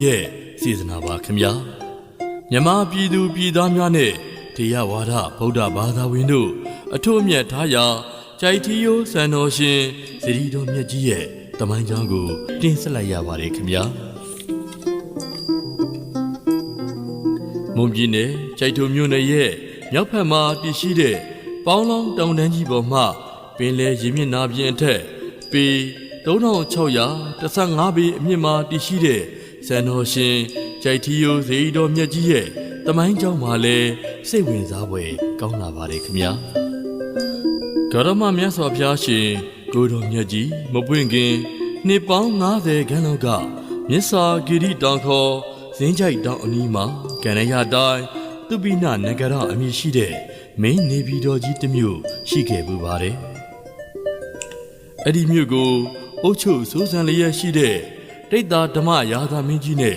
ရဲ့စေတနာပါခင်ဗျာမြန်မာပြည်သူပြည်သားများနဲ့တရားဝါဒဗုဒ္ဓဘာသာဝင်တို့အထွတ်အမြတ်ထားရာကြိုက်ထီယိုစံတော်ရှင်သီရိတော်မြတ်ကြီးရဲ့တမန်ကျမ်းကိုတင်ဆက်လိုက်ရပါတယ်ခင်ဗျာမွန်ပြည်နယ်ကြိုက်ထုံမြို့နယ်ရဲ့မြောက်ဖက်မှာတည်ရှိတဲ့ပေါင်းလောင်းတောင်တန်းကြီးပေါ်မှာပင်လယ်ရေမျက်နှာပြင်အထက်ပေ3615ပေအမြင့်မှာတည်ရှိတဲ့စံတော်ရှင်ကြိုက်ထီယိုဇေယီတော်မြတ်ကြီးရဲ့တမိုင်းကြောင်းမှာလည်းစိတ်ဝင်စားဖွယ်ကောင်းလာပါတယ်ခင်ဗျာဂရမမြတ်စွာဘုရားရှင်ကိုတော်မြတ်ကြီးမပွင့်ခင်နှစ်ပေါင်း90ခန်းလောက်ကမြစ္ဆာဂိရိတောင်ခေါ်ဇင်းကြိုက်တောင်အနီးမှာကန္နရတိုင်းသူပိနနဂရအမည်ရှိတဲ့မင်းနေပြည်တော်ကြီးတစ်မြို့ရှိခဲ့ပူပါတယ်အဲ့ဒီမြို့ကိုအုတ်ချုပ်စိုးစံလျက်ရှိတဲ့တိတ်တာဓမ္မရာသာမင်းကြီးနဲ့